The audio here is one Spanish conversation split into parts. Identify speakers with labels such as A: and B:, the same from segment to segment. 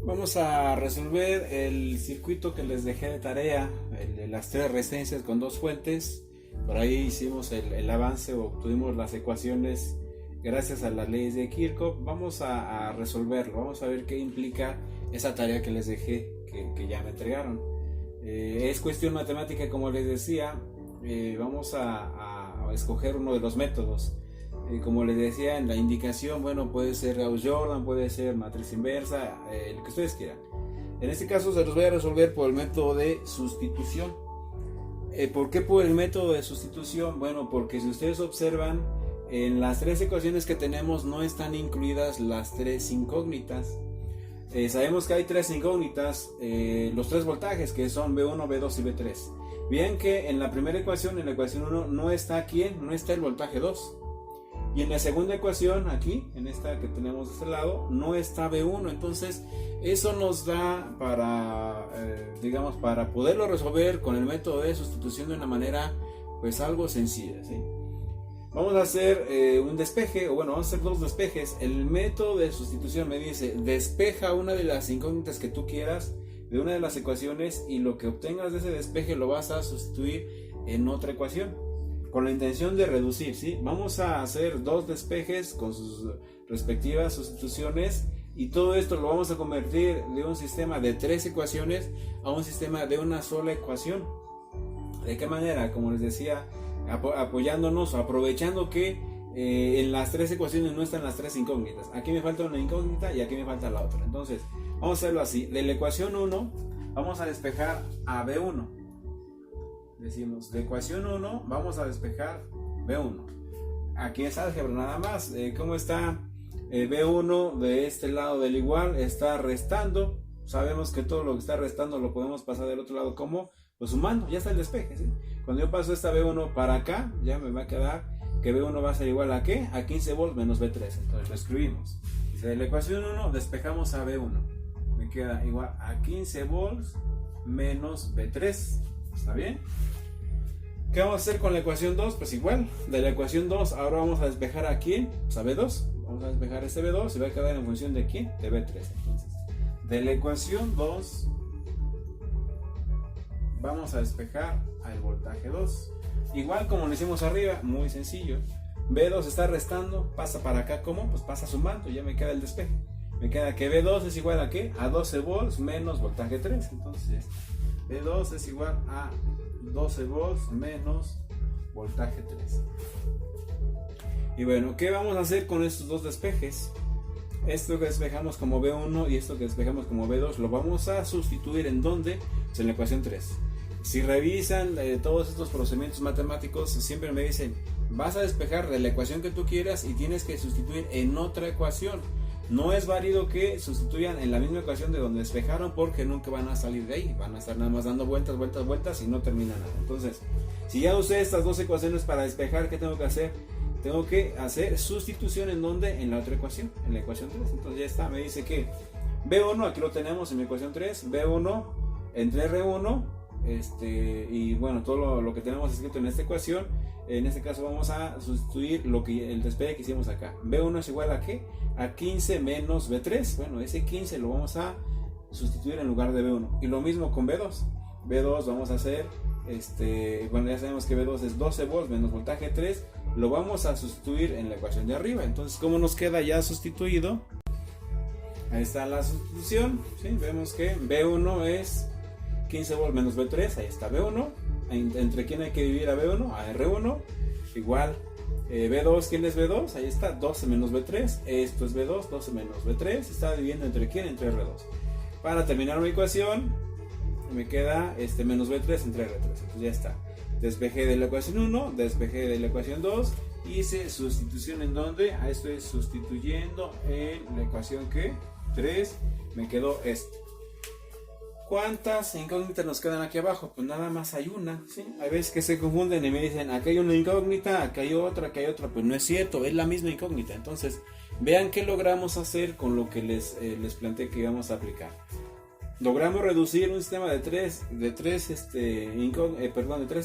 A: Vamos a resolver el circuito que les dejé de tarea, el de las tres resistencias con dos fuentes. Por ahí hicimos el avance o obtuvimos las ecuaciones gracias a las leyes de Kirchhoff. Vamos a resolverlo, vamos a ver qué implica esa tarea que les dejé, que ya me entregaron. Es cuestión matemática, como les decía. Vamos a escoger uno de los métodos. Como les decía en la indicación, bueno, puede ser Gauss-Jordan, puede ser matriz inversa, el que ustedes quieran. En este caso se los voy a resolver por el método de sustitución. ¿Por qué por el método de sustitución? Bueno, porque si ustedes observan, en las tres ecuaciones que tenemos no están incluidas las tres incógnitas. Sabemos que hay tres incógnitas, los tres voltajes, que son V1, V2 y V3. Bien que en la primera ecuación, en la ecuación 1, no está aquí, no está el voltaje 2. Y en la segunda ecuación, aquí, en esta que tenemos de este lado, no está V1. Entonces, eso nos da para, digamos, para poderlo resolver con el método de sustitución de una manera, pues, algo sencilla, ¿sí? Vamos a hacer un despeje, o bueno, vamos a hacer dos despejes. El método de sustitución me dice, despeja una de las incógnitas que tú quieras de una de las ecuaciones y lo que obtengas de ese despeje lo vas a sustituir en otra ecuación, con la intención de reducir, ¿sí? Vamos a hacer dos despejes con sus respectivas sustituciones y todo esto lo vamos a convertir de un sistema de tres ecuaciones a un sistema de una sola ecuación. ¿De qué manera? Como les decía, apoyándonos, aprovechando que en las tres ecuaciones no están las tres incógnitas. Aquí me falta una incógnita y aquí me falta la otra. Entonces, vamos a hacerlo así. De la ecuación 1 vamos a despejar a B1. Decimos, de ecuación 1 vamos a despejar B1. Aquí es álgebra nada más. ¿Cómo está? B1 de este lado del igual está restando. Sabemos que todo lo que está restando lo podemos pasar del otro lado como, pues sumando. Ya está el despeje, ¿sí? Cuando yo paso esta B1 para acá, ya me va a quedar que B1 va a ser igual a ¿qué? A 15 volts menos B3. Entonces lo escribimos. Dice, de la ecuación 1 despejamos a B1. Me queda igual a 15 volts menos B3. ¿Está bien? ¿Qué vamos a hacer con la ecuación 2? Pues igual, de la ecuación 2 ahora vamos a despejar a ¿quién? Pues a B2. Vamos a despejar este B2 y va a quedar en función de ¿quién? De B3. Entonces, de la ecuación 2 vamos a despejar al voltaje 2. Igual como lo hicimos arriba, muy sencillo. B2 está restando, pasa para acá, ¿cómo? Pues pasa sumando, ya me queda el despeje. Me queda que B2 es igual a ¿qué? A 12 volts menos voltaje 3. Entonces, B2 es igual a 12 volts menos voltaje 3. Y bueno, ¿qué vamos a hacer con estos dos despejes? Esto que despejamos como B1 y esto que despejamos como B2 lo vamos a sustituir ¿en dónde? Pues en la ecuación 3. Si revisan todos estos procedimientos matemáticos, siempre me dicen, vas a despejar de la ecuación que tú quieras y tienes que sustituir en otra ecuación. No es válido que sustituyan en la misma ecuación de donde despejaron, porque nunca van a salir de ahí, van a estar nada más dando vueltas, vueltas, vueltas y no termina nada. Entonces, si ya usé estas dos ecuaciones para despejar, ¿qué tengo que hacer? Tengo que hacer sustitución ¿en dónde? En la otra ecuación, en la ecuación 3. Entonces ya está, me dice que B1, aquí lo tenemos en mi ecuación 3, B1 entre R1, y bueno, todo lo que tenemos escrito en esta ecuación. En este caso vamos a sustituir el despeje que hicimos acá. B1 es igual a ¿qué? A 15 menos B3. Bueno, ese 15 lo vamos a sustituir en lugar de B1. Y lo mismo con B2. B2 vamos a hacer, bueno, ya sabemos que B2 es 12 volts menos voltaje 3. Lo vamos a sustituir en la ecuación de arriba. Entonces, ¿cómo nos queda ya sustituido? Ahí está la sustitución, ¿sí? Vemos que B1 es 15 volts menos B3. Ahí está B1. ¿Entre quién hay que dividir a B1? A R1. Igual, B2, ¿quién es B2? Ahí está, 12 menos B3. Esto es B2, 12 menos B3. Está dividiendo ¿entre quién? Entre R2. Para terminar mi ecuación, me queda menos B3 entre R3. Entonces ya está. Despejé de la ecuación 1, despejé de la ecuación 2. Hice sustitución en donde, estoy sustituyendo en la ecuación que 3. Me quedó esto. ¿Cuántas incógnitas nos quedan aquí abajo? Pues nada más hay una, ¿sí? Hay veces que se confunden y me dicen, aquí hay una incógnita, aquí hay otra, aquí hay otra. Pues no es cierto, es la misma incógnita. Entonces, vean qué logramos hacer con lo que les planteé que íbamos a aplicar. Logramos reducir un sistema de tres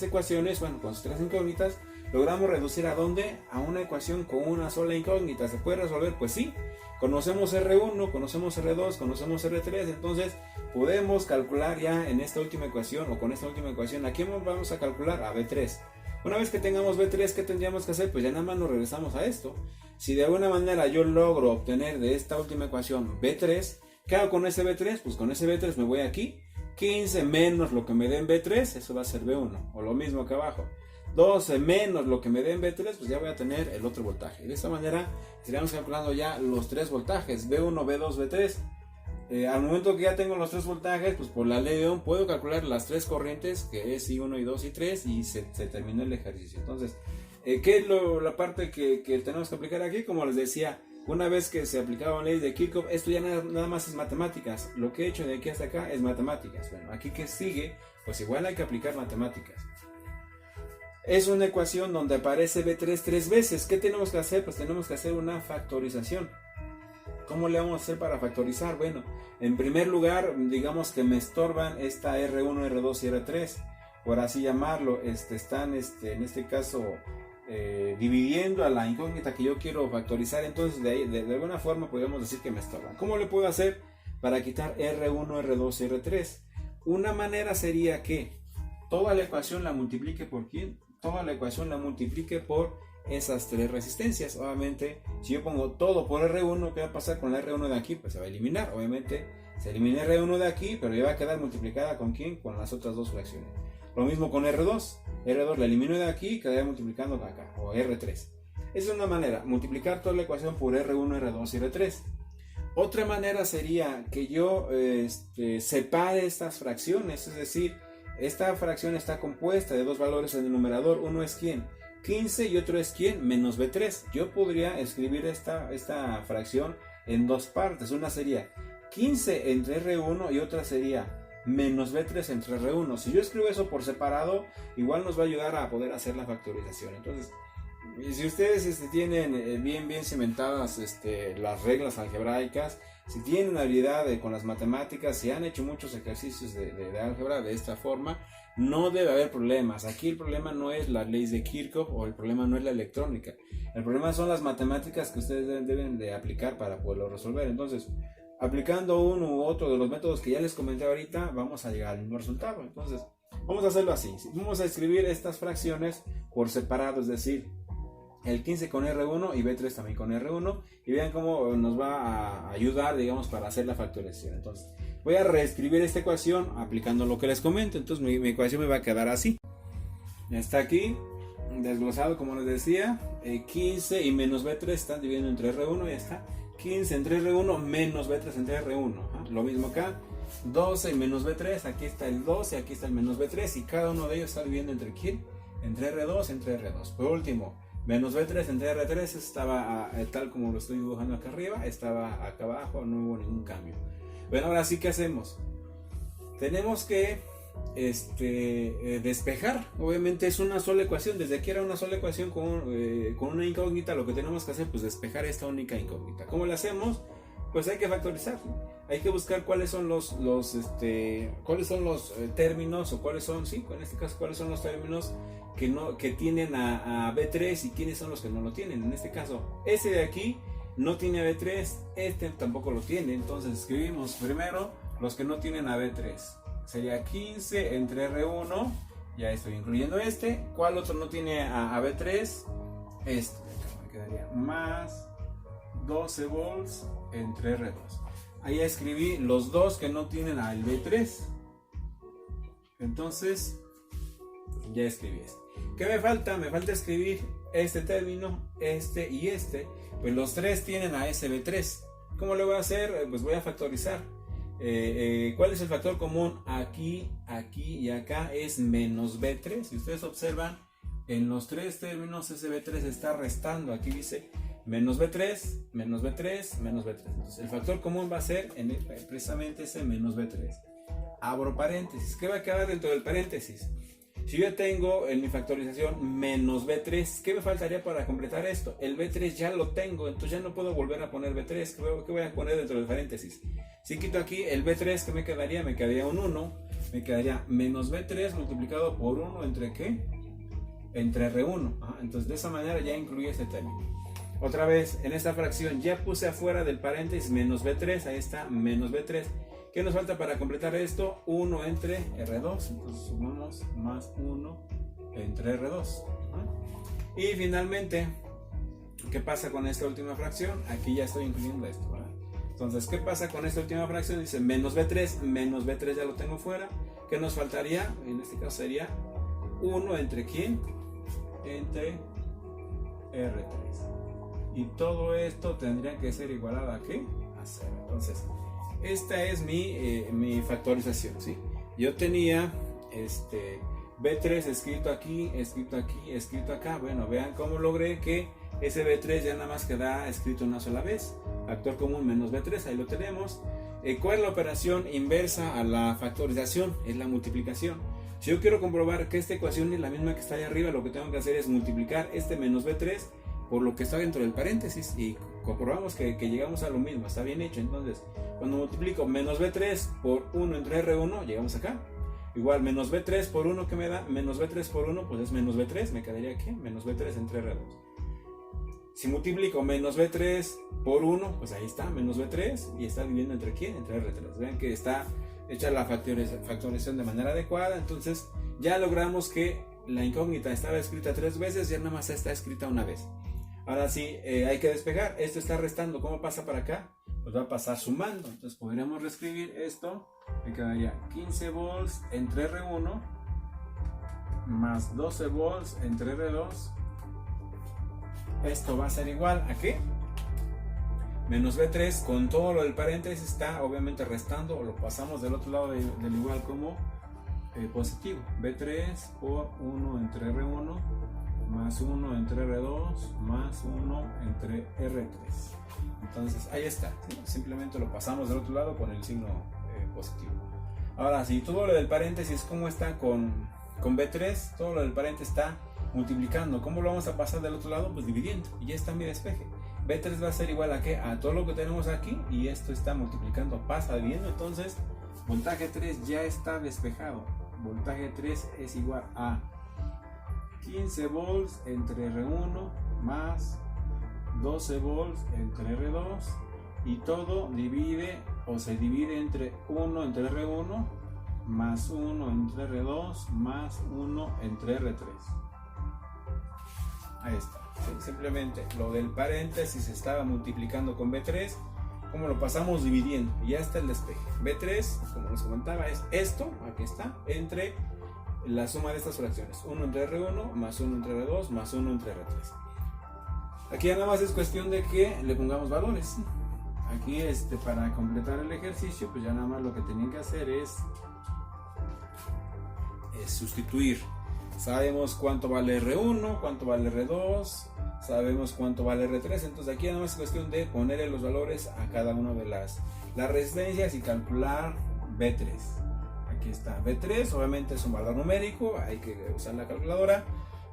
A: ecuaciones, bueno, con sus tres incógnitas, ¿Logramos reducir a dónde? A una ecuación con una sola incógnita. ¿Se puede resolver? Pues sí. Conocemos R1, conocemos R2, conocemos R3, entonces podemos calcular ya en esta última ecuación o con esta última ecuación. ¿A quién vamos a calcular? A B3. Una vez que tengamos B3, ¿qué tendríamos que hacer? Pues ya nada más nos regresamos a esto. Si de alguna manera yo logro obtener de esta última ecuación B3, ¿qué hago con ese B3? Pues con ese B3 me voy aquí. 15 menos lo que me den B3, eso va a ser B1. O lo mismo que abajo. 12 menos lo que me den B3, pues ya voy a tener el otro voltaje. De esta manera estaríamos calculando ya los tres voltajes, B1, B2, B3. Al momento que ya tengo los tres voltajes, pues por la ley de Ohm puedo calcular las tres corrientes, que es I1, I2 y 3, y se terminó el ejercicio. Entonces, ¿qué es la parte que tenemos que aplicar aquí? Como les decía, una vez que se aplicaba la ley de Kirchhoff, esto ya nada más es matemáticas. Lo que he hecho de aquí hasta acá es matemáticas. Bueno, aquí que sigue, pues igual hay que aplicar matemáticas. Es una ecuación donde aparece B3 tres veces. ¿Qué tenemos que hacer? Pues tenemos que hacer una factorización. ¿Cómo le vamos a hacer para factorizar? Bueno, en primer lugar, digamos que me estorban esta R1, R2 y R3, por así llamarlo. Están, en este caso, dividiendo a la incógnita que yo quiero factorizar. Entonces, de alguna forma podemos decir que me estorban. ¿Cómo le puedo hacer para quitar R1, R2 y R3? Una manera sería que toda la ecuación la multiplique por ¿quién? Toda la ecuación la multiplique por esas tres resistencias. Obviamente, si yo pongo todo por R1, ¿qué va a pasar con la R1 de aquí? Pues se va a eliminar. Obviamente, se elimina R1 de aquí, pero ya va a quedar multiplicada ¿con quién? Con las otras dos fracciones. Lo mismo con R2. R2 la elimino de aquí y quedaría multiplicando acá, o R3. Esa es una manera, multiplicar toda la ecuación por R1, R2 y R3. Otra manera sería que yo separe estas fracciones, es decir, esta fracción está compuesta de dos valores en el numerador. Uno es ¿quién? 15 y otro es ¿quién? Menos B3. Yo podría escribir esta fracción en dos partes. Una sería 15 entre R1 y otra sería menos B3 entre R1. Si yo escribo eso por separado, igual nos va a ayudar a poder hacer la factorización. Entonces, si ustedes tienen bien cimentadas las reglas algebraicas, si tienen habilidad con las matemáticas, si han hecho muchos ejercicios de álgebra de esta forma, no debe haber problemas. Aquí el problema no es la ley de Kirchhoff o el problema no es la electrónica. El problema son las matemáticas que ustedes deben de aplicar para poderlo resolver. Entonces, aplicando uno u otro de los métodos que ya les comenté ahorita, vamos a llegar al mismo resultado. Entonces, vamos a hacerlo así. Vamos a escribir estas fracciones por separado, es decir, el 15 con R1 y B3 también con R1, y vean cómo nos va a ayudar, digamos, para hacer la factorización. Entonces, voy a reescribir esta ecuación aplicando lo que les comento. Entonces, mi ecuación me va a quedar así. Está aquí, desglosado como les decía, 15 y menos B3 están dividiendo entre R1, y está 15 entre R1 menos B3 entre R1. Lo mismo acá, 12 y menos B3, aquí está el 12, aquí está el menos B3, y cada uno de ellos está dividiendo entre ¿quién? Entre R2, entre R2. Por último, menos B3 entre R3 estaba tal como lo estoy dibujando acá arriba, estaba acá abajo, no hubo ningún cambio. Bueno, ahora sí, ¿qué hacemos? Tenemos que despejar. Obviamente es una sola ecuación, desde aquí era una sola ecuación con una incógnita. Lo que tenemos que hacer, pues despejar esta única incógnita. ¿Cómo lo hacemos? Pues hay que factorizar, hay que buscar cuáles son los términos, o cuáles son, sí, en este caso, cuáles son los términos que tienen a B3 y quiénes son los que no lo tienen. En este caso, este de aquí no tiene a B3, este tampoco lo tiene. Entonces escribimos primero los que no tienen a B3. Sería 15 entre R1, ya estoy incluyendo este. ¿Cuál otro no tiene a B3? Este, me quedaría más 12 volts entre R2. Ahí escribí los dos que no tienen al B3. Entonces, ya escribí este. ¿Qué me falta? Me falta escribir este término, este y este. Pues los tres tienen a ese B3. ¿Cómo lo voy a hacer? Pues voy a factorizar. ¿Cuál es el factor común? Aquí, aquí y acá es menos B3. Si ustedes observan, en los tres términos ese B3 está restando. Aquí dice menos B3, menos B3, menos B3. Entonces el factor común va a ser precisamente ese menos B3. Abro paréntesis. ¿Qué va a quedar dentro del paréntesis? Si yo tengo en mi factorización menos B3, ¿qué me faltaría para completar esto? El B3 ya lo tengo, entonces ya no puedo volver a poner B3. ¿Qué voy a poner dentro del paréntesis? Si quito aquí el B3, ¿qué me quedaría? Me quedaría un 1. Me quedaría menos B3 multiplicado por 1 entre ¿qué? entre R1. Entonces de esa manera ya incluye este término. Otra vez, en esta fracción ya puse afuera del paréntesis menos B3, ahí está, menos B3. ¿Qué nos falta para completar esto? 1 entre R2, entonces sumamos más 1 entre R2. Y finalmente, ¿qué pasa con esta última fracción? Aquí ya estoy incluyendo esto, ¿verdad? Entonces, ¿qué pasa con esta última fracción? Dice menos B3 ya lo tengo fuera. ¿Qué nos faltaría? En este caso sería 1 entre ¿quién? Entre R3. Y todo esto tendría que ser igualado a ¿qué? A 0. Entonces, esta es mi factorización, ¿sí? Yo tenía B3 escrito aquí, escrito acá. Bueno, vean cómo logré que ese B3 ya nada más queda escrito una sola vez. Factor común menos B3, ahí lo tenemos. ¿Cuál es la operación inversa a la factorización? Es la multiplicación. Si yo quiero comprobar que esta ecuación es la misma que está ahí arriba, lo que tengo que hacer es multiplicar este menos B3 por lo que está dentro del paréntesis y comprobamos que llegamos a lo mismo, está bien hecho. Entonces, cuando multiplico menos B3 por 1 entre R1, llegamos acá. Igual, menos B3 por 1, ¿qué me da? Menos B3 por 1, pues es menos B3, me quedaría aquí, menos B3 entre R2. Si multiplico menos B3 por 1, pues ahí está, menos B3, y está dividiendo entre ¿quién? Entre R3. Vean que está hecha la factorización de manera adecuada. Entonces, ya logramos que la incógnita estaba escrita 3 veces, ya nada más está escrita una vez. Ahora sí, hay que despejar. Esto está restando. ¿Cómo pasa para acá? Pues va a pasar sumando. Entonces podríamos reescribir esto. Me quedaría 15 volts entre R1 más 12 volts entre R2. Esto va a ser igual a ¿qué? Menos B3 con todo lo del paréntesis está obviamente restando, o lo pasamos del otro lado del igual como positivo. B3 por 1 entre R1 más 1 entre R2 más 1 entre R3. Entonces ahí está, ¿sí? Simplemente lo pasamos del otro lado con el signo positivo. Ahora, si todo lo del paréntesis, ¿cómo está con B3? Todo lo del paréntesis está multiplicando. ¿Cómo lo vamos a pasar del otro lado? Pues dividiendo, y ya está mi despeje. B3 va a ser igual a ¿qué? A todo lo que tenemos aquí, y esto está multiplicando, pasa dividiendo. Entonces voltaje 3 ya está despejado. Voltaje 3 es igual a 15 volts entre R1 más 12 volts entre R2, y todo divide o se divide entre 1 entre R1 más 1 entre R2 más 1 entre R3. Ahí está. Sí, simplemente lo del paréntesis estaba multiplicando con B3. Como lo pasamos dividiendo, y ya está el despeje. B3, como les comentaba, es esto, aquí está, entre la suma de estas fracciones, 1 entre R1 más 1 entre R2 más 1 entre R3. Aquí ya nada más es cuestión de que le pongamos valores. Aquí para completar el ejercicio, pues ya nada más lo que tenían que hacer es sustituir. Sabemos cuánto vale R1, cuánto vale R2, sabemos cuánto vale R3, entonces aquí nada más es cuestión de ponerle los valores a cada una de las resistencias y calcular B3. Aquí está B3, obviamente es un valor numérico, hay que usar la calculadora.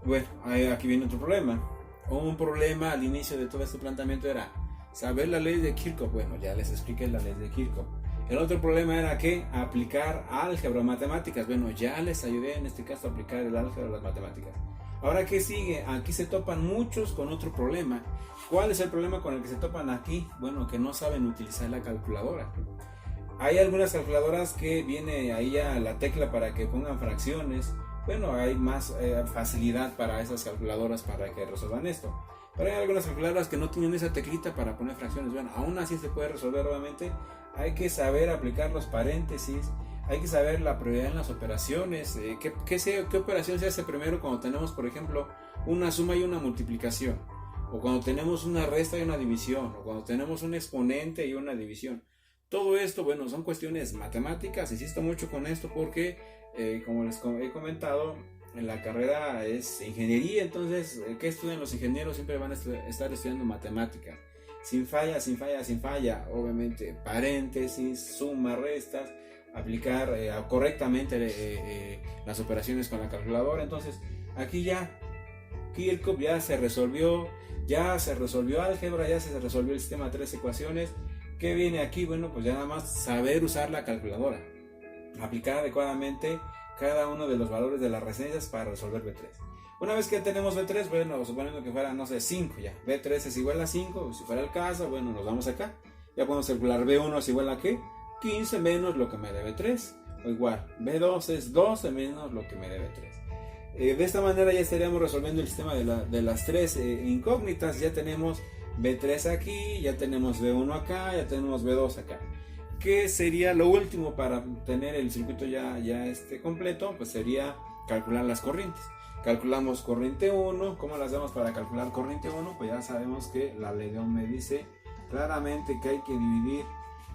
A: Bueno, aquí viene otro problema. Un problema al inicio de todo este planteamiento era saber la ley de Kirchhoff. Bueno, ya les expliqué la ley de Kirchhoff. El otro problema era que aplicar álgebra o matemáticas. Bueno, ya les ayudé en este caso a aplicar el álgebra o las matemáticas. Ahora, ¿qué sigue? Aquí se topan muchos con otro problema. ¿Cuál es el problema con el que se topan aquí? Bueno, que no saben utilizar la calculadora. Hay algunas calculadoras que viene ahí ya la tecla para que pongan fracciones. Bueno, hay más facilidad para esas calculadoras para que resuelvan esto. Pero hay algunas calculadoras que no tienen esa teclita para poner fracciones. Bueno, aún así se puede resolver. Obviamente hay que saber aplicar los paréntesis, hay que saber la prioridad en las operaciones. ¿Qué operación se hace primero cuando tenemos, por ejemplo, una suma y una multiplicación? O cuando tenemos una resta y una división, o cuando tenemos un exponente y una división. Todo esto, bueno, son cuestiones matemáticas. Insisto mucho con esto porque, como les he comentado, en la carrera es ingeniería. Entonces, ¿qué estudian los ingenieros? Siempre van a estar estudiando matemáticas. Sin falla, sin falla, sin falla. Obviamente, paréntesis, suma, restas, aplicar correctamente las operaciones con la calculadora. Entonces, aquí ya Kirchhoff ya se resolvió álgebra, ya se resolvió el sistema de 3 ecuaciones. ¿Qué viene aquí? Bueno, pues ya nada más saber usar la calculadora, aplicar adecuadamente cada uno de los valores de las resistencias para resolver B3. Una vez que ya tenemos B3, bueno, suponiendo que fuera, no sé, 5 ya. B3 es igual a 5, si fuera el caso, bueno, nos vamos acá. Ya podemos calcular B1 es igual a ¿qué? 15 menos lo que me debe 3. O igual, B2 es 12 menos lo que me debe 3. De esta manera ya estaríamos resolviendo el sistema de las tres incógnitas. Ya tenemos B3 aquí, ya tenemos B1 acá, ya tenemos B2 acá. ¿Qué sería lo último para tener el circuito ya completo? Pues sería calcular las corrientes. Calculamos corriente 1. ¿Cómo las damos para calcular corriente 1? Pues ya sabemos que la ley de Ohm me dice claramente que hay que dividir,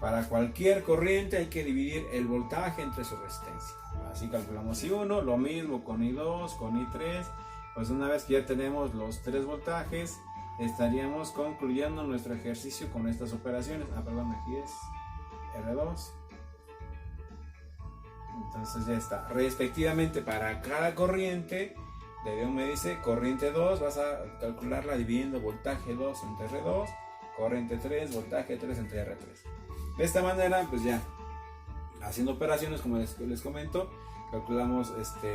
A: para cualquier corriente hay que dividir el voltaje entre su resistencia. Así calculamos I1, lo mismo con I2, con I3. Pues una vez que ya tenemos los tres voltajes, estaríamos concluyendo nuestro ejercicio con estas operaciones. Perdón, aquí es R2. Entonces ya está. Respectivamente para cada corriente, de Ohm me dice corriente 2, vas a calcularla dividiendo voltaje 2 entre R2, corriente 3, voltaje 3 entre R3. De esta manera, pues ya, haciendo operaciones como les comento, calculamos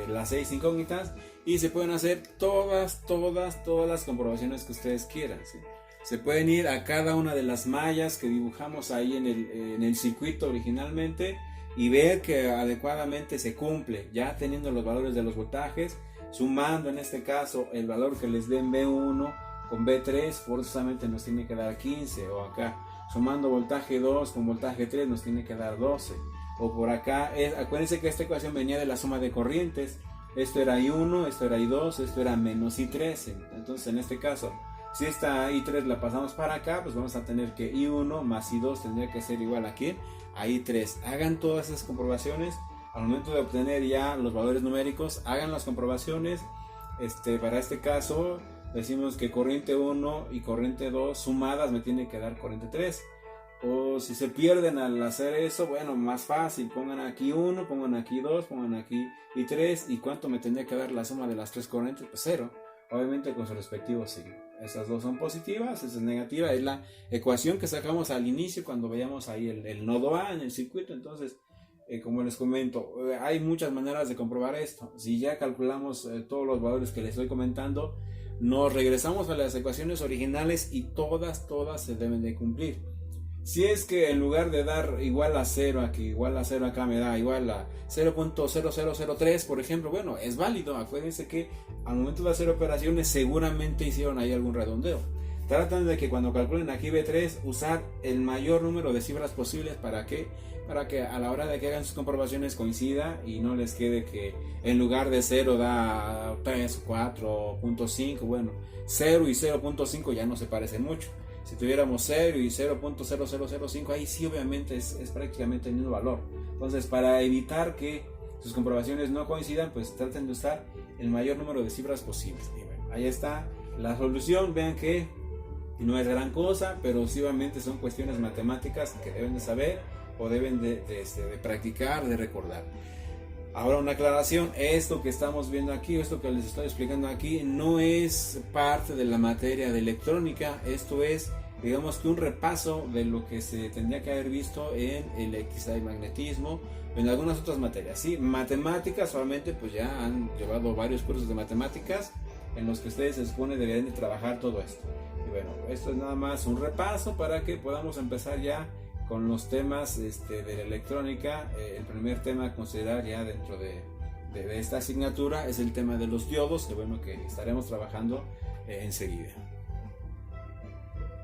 A: las 6 incógnitas y se pueden hacer todas las comprobaciones que ustedes quieran, ¿sí? Se pueden ir a cada una de las mallas que dibujamos ahí en el circuito originalmente y ver que adecuadamente se cumple, ya teniendo los valores de los voltajes, sumando en este caso el valor que les den B1 con B3, forzosamente nos tiene que dar 15, o acá sumando voltaje 2 con voltaje 3 nos tiene que dar 12, o por acá, acuérdense que esta ecuación venía de la suma de corrientes, esto era I1, esto era I2, esto era menos I3, entonces en este caso, si esta I3 la pasamos para acá, pues vamos a tener que I1 más I2 tendría que ser igual a ¿quién? A I3. Hagan todas esas comprobaciones, al momento de obtener ya los valores numéricos, hagan las comprobaciones, para este caso, decimos que corriente 1 y corriente 2 sumadas me tiene que dar corriente 3. O si se pierden al hacer eso, bueno, más fácil, pongan aquí 1, pongan aquí 2, pongan aquí y 3. ¿Y cuánto me tendría que dar la suma de las tres corrientes? Pues 0. Obviamente con su respectivo signo. Esas dos son positivas, esa es negativa. Es la ecuación que sacamos al inicio cuando veíamos ahí el nodo A en el circuito. Entonces, como les comento, hay muchas maneras de comprobar esto. Si ya calculamos todos los valores que les estoy comentando, nos regresamos a las ecuaciones originales y todas se deben de cumplir. Si es que en lugar de dar igual a 0 aquí, igual a 0 acá me da igual a 0.0003, por ejemplo, bueno, es válido. Acuérdense que al momento de hacer operaciones seguramente hicieron ahí algún redondeo. Tratan de que cuando calculen aquí B3 usar el mayor número de cifras posibles para que a la hora de que hagan sus comprobaciones coincida y no les quede que en lugar de 0 da 3, 4.5, bueno, 0 y 0.5 ya no se parecen mucho. Si tuviéramos 0 y 0.0005, ahí sí obviamente es prácticamente el mismo valor. Entonces, para evitar que sus comprobaciones no coincidan, pues traten de usar el mayor número de cifras posibles. Y bueno, ahí está la solución. Vean que no es gran cosa, pero sí obviamente son cuestiones matemáticas que deben de saber o deben de practicar, de recordar. Ahora una aclaración, esto que estamos viendo aquí, esto que les estoy explicando aquí, no es parte de la materia de electrónica. Esto es, digamos que un repaso de lo que se tendría que haber visto en electricidad y magnetismo, en algunas otras materias. Sí, matemáticas solamente pues ya han llevado varios cursos de matemáticas en los que ustedes se supone deberían de trabajar todo esto. Y bueno, esto es nada más un repaso para que podamos empezar ya con los temas de la electrónica. El primer tema a considerar ya dentro de esta asignatura es el tema de los diodos, que bueno, que estaremos trabajando enseguida.